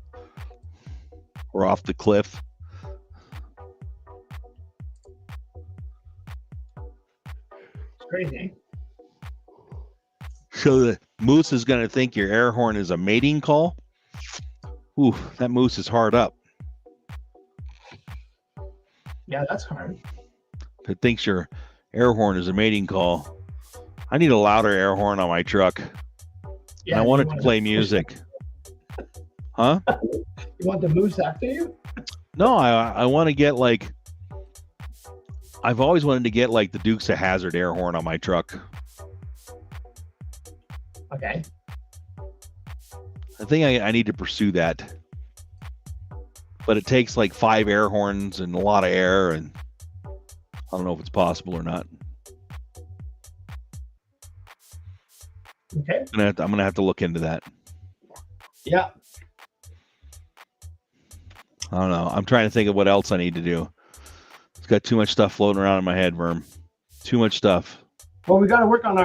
Or off the cliff. It's crazy. So the moose is going to think your air horn is a mating call. Ooh, that moose is hard up. Yeah, that's hard. If it thinks your air horn is a mating call, I need a louder air horn on my truck. Yeah, and I want it to play music. Huh? You want the moose after you? No, I want to get like, I've always wanted to get like the Dukes of Hazzard air horn on my truck. Okay. I think I need to pursue that. But it takes like 5 air horns and a lot of air, and I don't know if it's possible or not. Okay. I'm gonna have to look into that. Yeah. I don't know. I'm trying to think of what else I need to do. It's got too much stuff floating around in my head, Verm. Too much stuff. Well, we got to work on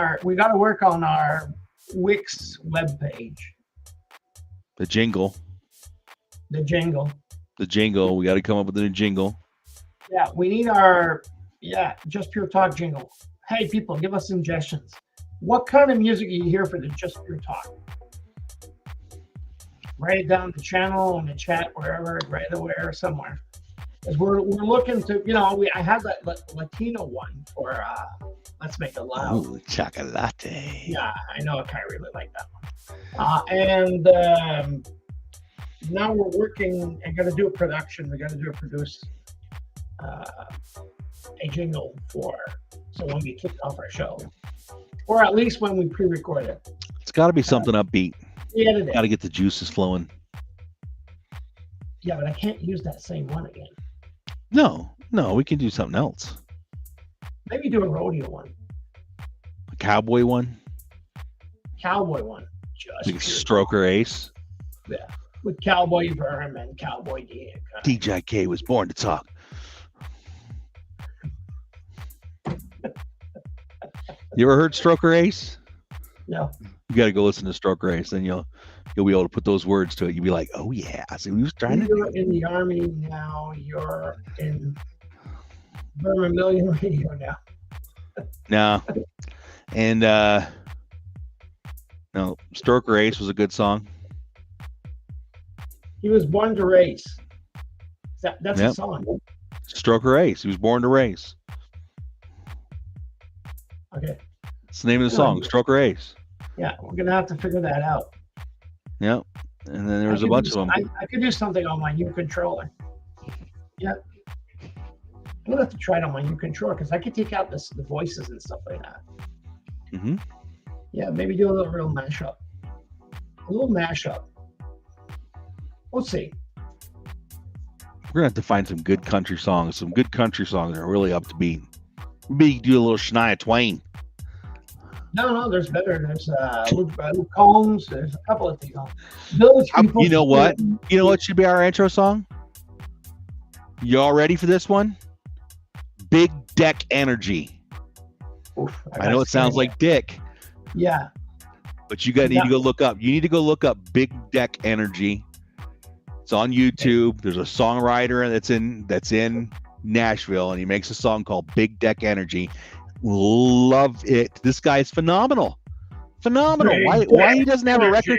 our Wix webpage. The jingle. The jingle. The jingle. We got to come up with a new jingle. Yeah, we need our Just Pure Talk jingle. Hey, people, give us suggestions. What kind of music do you hear for the Just Pure Talk? Write it down the channel, in the chat, wherever, right away or somewhere. Because we're looking to, I had that Latino one for Let's Make It Loud. Ooh, chocolate. Yeah, I know AKAI really like that one. And now we're working and going to do a production. We're going to produce a jingle so when we kick off our show, or at least when we pre-record it. It's got to be something upbeat. Yeah, got to get the juices flowing. Yeah, but I can't use that same one again. No, we can do something else. Maybe do a rodeo one. A cowboy one? Cowboy one. Just like Stroker Ace? Yeah, with Cowboy VERM and Cowboy D. DJK was born to talk. You ever heard Stroker Ace? No. You got to go listen to Stroker Ace, then you'll be able to put those words to it. You'll be like, oh yeah, I see. We was trying You're in the Army now. You're in Vermilion Radio now. No, and no, Stroker Ace was a good song. He was born to race. That's a song. Stroker Ace. He was born to race. Okay. It's the name of the song, Stroker Ace. Yeah, we're gonna have to figure that out. Yeah, and then there was a bunch of them. I could do something on my new controller. Yeah, I'm gonna have to try it on my new controller because I could take out the voices and stuff like that. Mm-hmm. Yeah, maybe do a little mashup. We'll see. We're gonna have to find some good country songs. Some good country songs that are really up to beat. Maybe do a little Shania Twain. No, there's better. There's Luke Combs. There's a couple of things. You know what? You know what should be our intro song? You all ready for this one? Big Deck Energy. Oof, I know it sounds like Dick. Yeah. But you need to go look up. You need to go look up Big Deck Energy. It's on YouTube. There's a songwriter that's in Nashville, and he makes a song called Big Deck Energy. Love it. This guy is phenomenal. Why he doesn't have a record?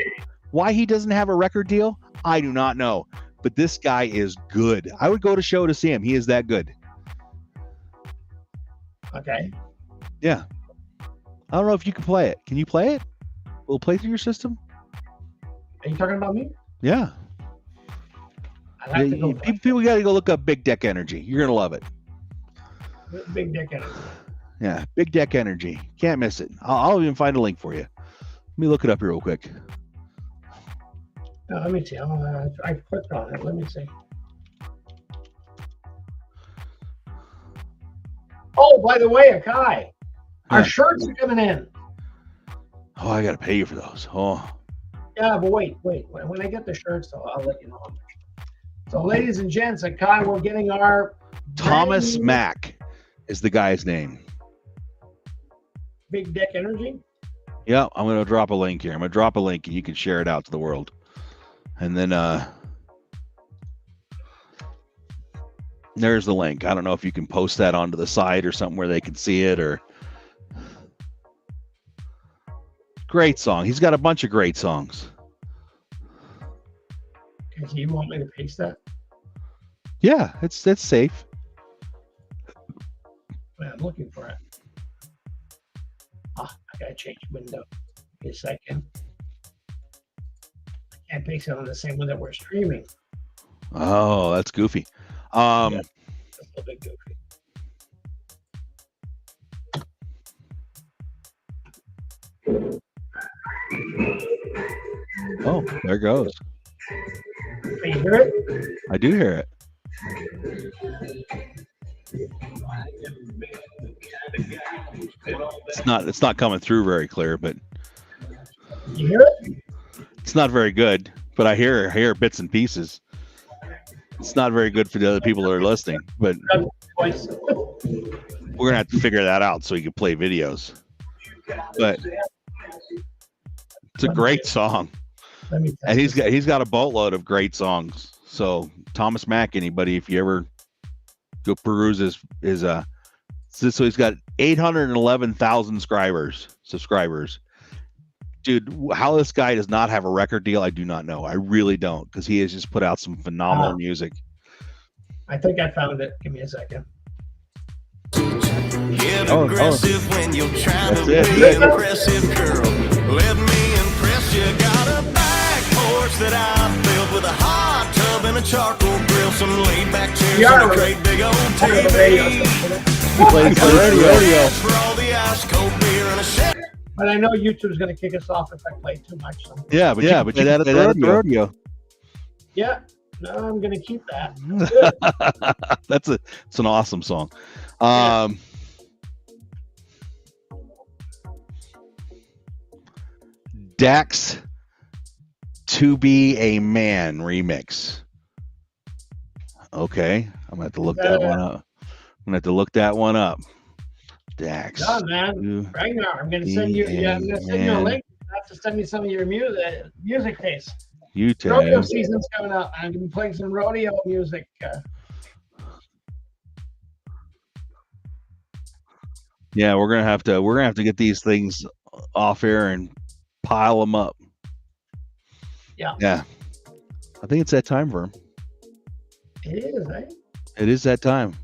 Why he doesn't have a record deal? I do not know. But this guy is good. I would go to show to see him. He is that good. Okay. Yeah. I don't know if you can play it. Can you play it? Will it play through your system? Are you talking about me? Yeah. People got to go look up Big Deck Energy. You're gonna love it. Big Deck Energy. Yeah, Big Deck Energy. Can't miss it. I'll even find a link for you. Let me look it up here real quick. Let me see. I clicked on it. Let me see. Oh, by the way, Akai, our shirts are coming in. Oh, I got to pay you for those. Oh. Yeah, but wait. When I get the shirts, I'll let you know how much. So, ladies and gents, Akai, we're getting our Thomas Mack is the guy's name. Big Dick Energy. Yeah, I'm going to drop a link here. I'm going to drop a link and you can share it out to the world. And then there's the link. I don't know if you can post that onto the site or something where they can see it or. Great song. He's got a bunch of great songs. Do you want me to paste that? Yeah, it's safe. I'm looking for it. I gotta change window. Give me a second. I can't paste it on the same one that we're streaming. Oh, that's goofy. Yeah, that's a little bit goofy. Oh, there goes. Can you hear it? I do hear it. It's not coming through very clear, but you hear it? It's not very good, but I hear bits and pieces. It's not very good for the other people that are listening, but we're gonna have to figure that out so we can play videos. But it's a great song, and he's got a boatload of great songs. So Thomas Mack, anybody, if you ever go peruse his so he's got 811,000 subscribers. Dude, how this guy does not have a record deal, I do not know. I really don't, because he has just put out some phenomenal music. I think I found it. Give me a second. Get aggressive when you're trying to be an impressive girl. Let me impress you. Got a back porch that I built with a hot tub and a charcoal grill, some laid back chairs and a great big old TV. He plays the radio. For all the ice cold beer and a shed. But I know YouTube's going to kick us off if I play too much. So. Yeah, but you play that at the rodeo. Yeah, no, I'm going to keep that. It's an awesome song. Dax To Be a Man remix. Okay, I'm gonna have to look that one up. I'm gonna have to look that one up. Dax. No, man. Ragnar, I'm gonna send you. Yeah, I'm gonna send you a link. You have to send me some of your music taste. Rodeo season's coming up. I'm gonna be playing some rodeo music. Yeah, we're gonna have to get these things off air and pile them up. Yeah. I think it's that time, Verm. It is, eh? It is that time.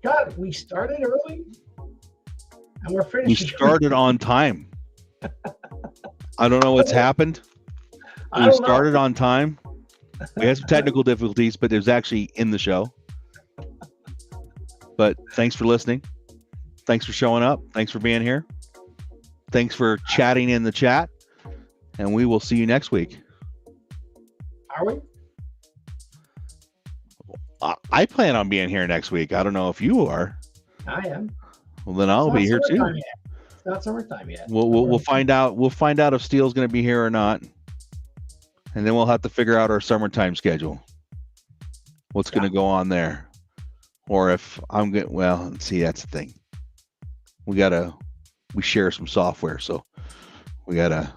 God, we started early, and we're finished. We started on time. I don't know what's happened. We started on time. We had some technical difficulties, but it was actually in the show. But thanks for listening. Thanks for showing up. Thanks for being here. Thanks for chatting in the chat. And we will see you next week. Are we? I plan on being here next week. I don't know if you are. I am. Well, then I'll be here too. It's not summertime yet. We'll find out. We'll find out if Steele's going to be here or not, and then we'll have to figure out our summertime schedule. What's going to go on there, or if I'm good. Well, see, that's the thing. We share some software, so we gotta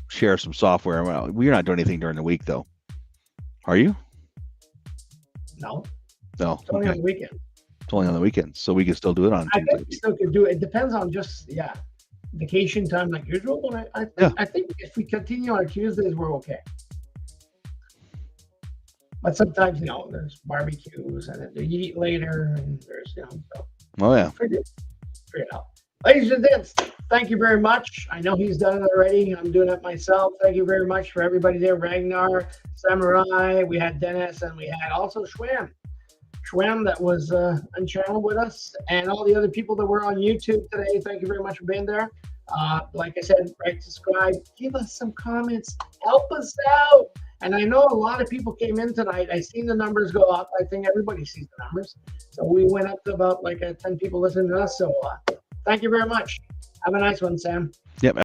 share some software. Well, we're not doing anything during the week, though. Are you? No. No. It's only on the weekend. It's only on the weekends, so we can still do it on Tuesday. I think we still could do it. It depends on just vacation time like usual. But I think if we continue on Tuesdays, we're okay. But sometimes there's barbecues and then you eat later, and there's so. Oh yeah. Figure it out. Ladies and gents, thank you very much. I know he's done it already. I'm doing it myself. Thank you very much for everybody there. Ragnar, Samurai, we had Dennis, and we had also Schwam that was on channel with us, and all the other people that were on YouTube today. Thank you very much for being there. Like I said, right, subscribe, give us some comments, help us out. And I know a lot of people came in tonight. I seen the numbers go up. I think everybody sees the numbers. So we went up to about 10 people listening to us. So thank you very much. Have a nice one, Sam. Yep.